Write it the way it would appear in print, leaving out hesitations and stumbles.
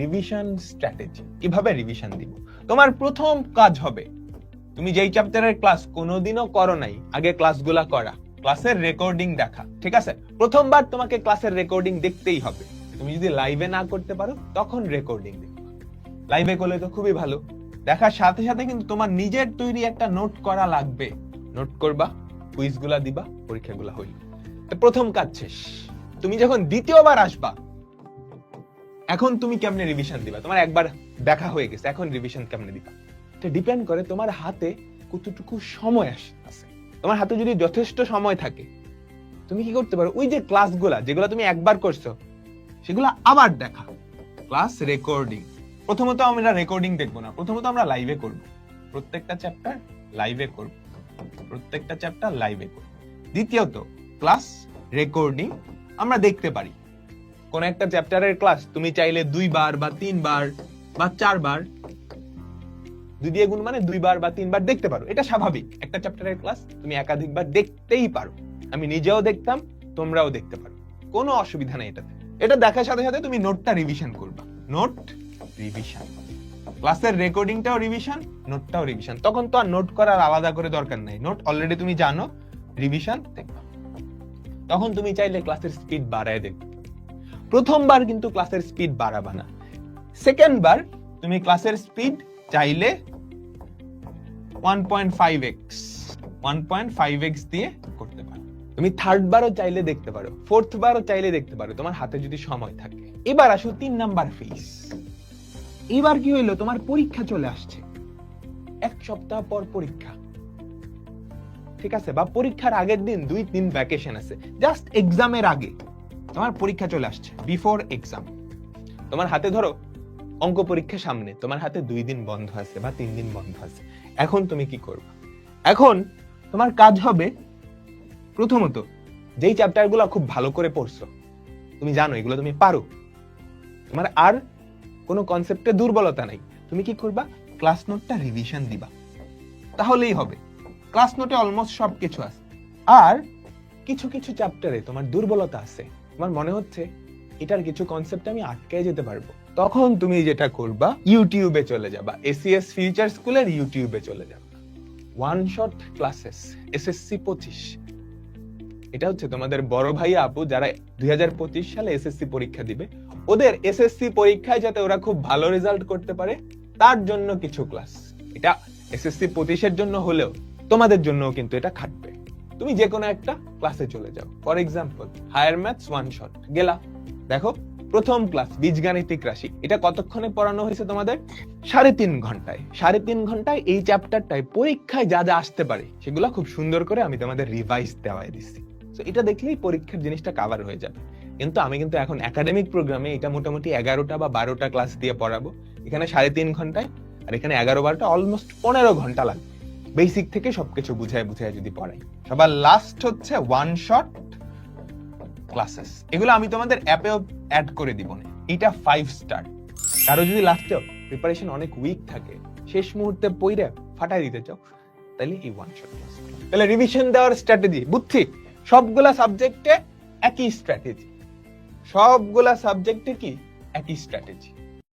Revision strategy. কিভাবে revision দিব? তোমার প্রথম কাজ হবে, তুমি যেই চ্যাপ্টারের ক্লাস কোনোদিনও করো নাই, আগে ক্লাসগুলা করা, ক্লাসের রেকর্ডিং দেখা। ঠিক আছে? প্রথমবার তোমাকে ক্লাসের রেকর্ডিং দেখতেই হবে। তুমি যদি লাইভে না করতে পারো তখন রেকর্ডিং দেখবে, লাইভে করলে তো খুবই ভালো। দেখার সাথে সাথে কিন্তু তোমার নিজের তৈরি একটা নোট করা লাগবে। নোট করবা, কুইজগুলা দিবা, পরীক্ষাগুলা হইল। তো প্রথম কাজ শেষ। তুমি যখন দ্বিতীয়বার আসবা, এখন তুমি কেমনে রিভিশন দিবা? তোমার একবার দেখা হয়ে গেছে, এখন রিভিশন কেমনে দিবা? এটা ডিপেন্ড করে তোমার হাতে কতটুকু সময় আছে। তোমার হাতে যদি যথেষ্ট সময় থাকে, তুমি কি করতে পারো, ওই যে ক্লাসগুলা যেগুলো তুমি একবার করছো সেগুলো আবার দেখা, ক্লাস রেকর্ডিং। প্রথমত আমরা রেকর্ডিং দেখবো না, প্রথমত আমরা লাইভে করব। প্রত্যেকটা চ্যাপ্টার লাইভে করব, প্রত্যেকটা চ্যাপ্টার লাইভে করব। দ্বিতীয়ত ক্লাস রেকর্ডিং আমরা দেখতে পারি। কোন একটা চ্যাপ্টারের ক্লাস তুমি চাইলে 2 বার বা 3 বার বা 4 বার, 2 দিয়ে গুণ মানে 2 বার বা 3 বার দেখতে পারো। এটা স্বাভাবিক, একটা চ্যাপ্টারের ক্লাস তুমি একাধিকবার দেখতেই পারো। আমি নিজেও দেখতাম, তোমরাও দেখতে পারো, কোনো অসুবিধা নেই এটাতে। এটা দেখার সাথে সাথে তুমি নোটটা রিভিশন করবা। নোট রিভিশন, ক্লাসের রেকর্ডিংটাও রিভিশন, নোটটাও রিভিশন। তখন তো আর নোট করার আলাদা করে দরকার নাই, নোট অলরেডি তুমি জানো, রিভিশন দেখবা। তখন তুমি চাইলে ক্লাসের স্পিড বাড়ায় দেখবে। প্রথমবার কিন্তু ক্লাসের স্পিড বাড়াবা না, সেকেন্ড বার তুমি ক্লাসের স্পিড চাইলে 1.5x দিয়ে করতে পারো। তুমি থার্ড বারও চাইলে দেখতে পারো, ফোর্থ বারও চাইলে দেখতে পারো, তোমার হাতে যদি সময় থাকে। এবার আসো 3 নাম্বার ফেজ। এবার কি হইলো, তোমার পরীক্ষা চলে আসছে, 1 সপ্তাহ পর পরীক্ষা। ঠিক আছে? বা পরীক্ষার আগের দিন 2-3 ভ্যাকেশন আছে, জাস্ট এক্সামের আগে তোমার পরীক্ষা চলে আসছে, বিফোর এক্সাম। তোমার হাতে ধরো অঙ্ক পরীক্ষা সামনে, তোমার হাতে 2 দিন বন্ধ আছে বা 3 দিন বন্ধ আছে। এখন তুমি কি করবে? এখন তোমার কাজ হবে, প্রথমত যেই চ্যাপ্টারগুলো খুব ভালো করে পড়ছো, তুমি জানো এগুলো তুমি পারো, তোমার আর কোনো কনসেপ্টে দুর্বলতা নাই, তুমি কি করবা? ক্লাস নোটটা রিভিশন দিবা, তাহলেই হবে। ক্লাস নোটে অলমোস্ট সবকিছু আছে। আর কিছু কিছু চ্যাপ্টারে তোমার দুর্বলতা আছে, তোমার মনে হচ্ছে এটার কিছু কনসেপ্ট আমি আটকে যেতে পারবো, তখন তুমি যেটা করবা, ইউটিউবে চলে যাবা, এসিএস ফিউচার স্কুলের ইউটিউবে চলে যাবা। ওয়ান শট ক্লাসেস এসএসসি 25, এটা হচ্ছে তোমাদের বড় ভাই আপু যারা 2025 সালে এসএসসি পরীক্ষা দিবে, ওদের এসএসসি পরীক্ষায় যাতে ওরা খুব ভালো রেজাল্ট করতে পারে তার জন্য কিছু ক্লাস। এটা এসএসসি 25 এর জন্য হলেও তোমাদের জন্যও কিন্তু এটা খাটবে। তুমি যে কোনো একটা ক্লাসে চলে যাও, for example higher maths one shot গেলা, দেখো প্রথম ক্লাস বীজগাণিতিক রাশি, এটা কতক্ষণে পড়ানো হয়েছে তোমাদের? 3.5 ঘন্টায়। 3.5 ঘন্টায় এই চ্যাপ্টারটায় পরীক্ষায় যা যা আসতে পারে সেগুলো খুব সুন্দর করে আমি তোমাদের রিভাইজ দেওয়াই দিচ্ছি। তো এটা দেখলেই পরীক্ষার জিনিসটা কভার হয়ে যাবে। কিন্তু আমি কিন্তু এখন একাডেমিক প্রোগ্রামে এটা মোটামুটি 11টা বা 12টা ক্লাস দিয়ে পড়াবো, এখানে 3.5 ঘন্টায়, আর এখানে 11-12টা, অলমোস্ট 15 ঘন্টা লাগবে বেসিক থেকে সবকিছু বুঝায় বুঝায় যদি পড়াই। সবার লাস্ট হচ্ছে ওয়ান শট ক্লাসেস, এগুলো আমি তোমাদের অ্যাপেও অ্যাড করে দিব না, এটা 5 স্টার। কারো যদি লাস্টে প্রিপারেশন অনেক উইক থাকে, শেষ মুহূর্তে পড়ে ফাটাই দিতে চাও, তাহলে এই ওয়ান শট ক্লাস। তাহলে রিভিশন দেওয়ার স্ট্র্যাটেজি বুঝছি, সবগুলা সাবজেক্টে একই স্ট্র্যাটেজি, সবগুলা সাবজেক্টে কি একই স্ট্র্যাটেজি।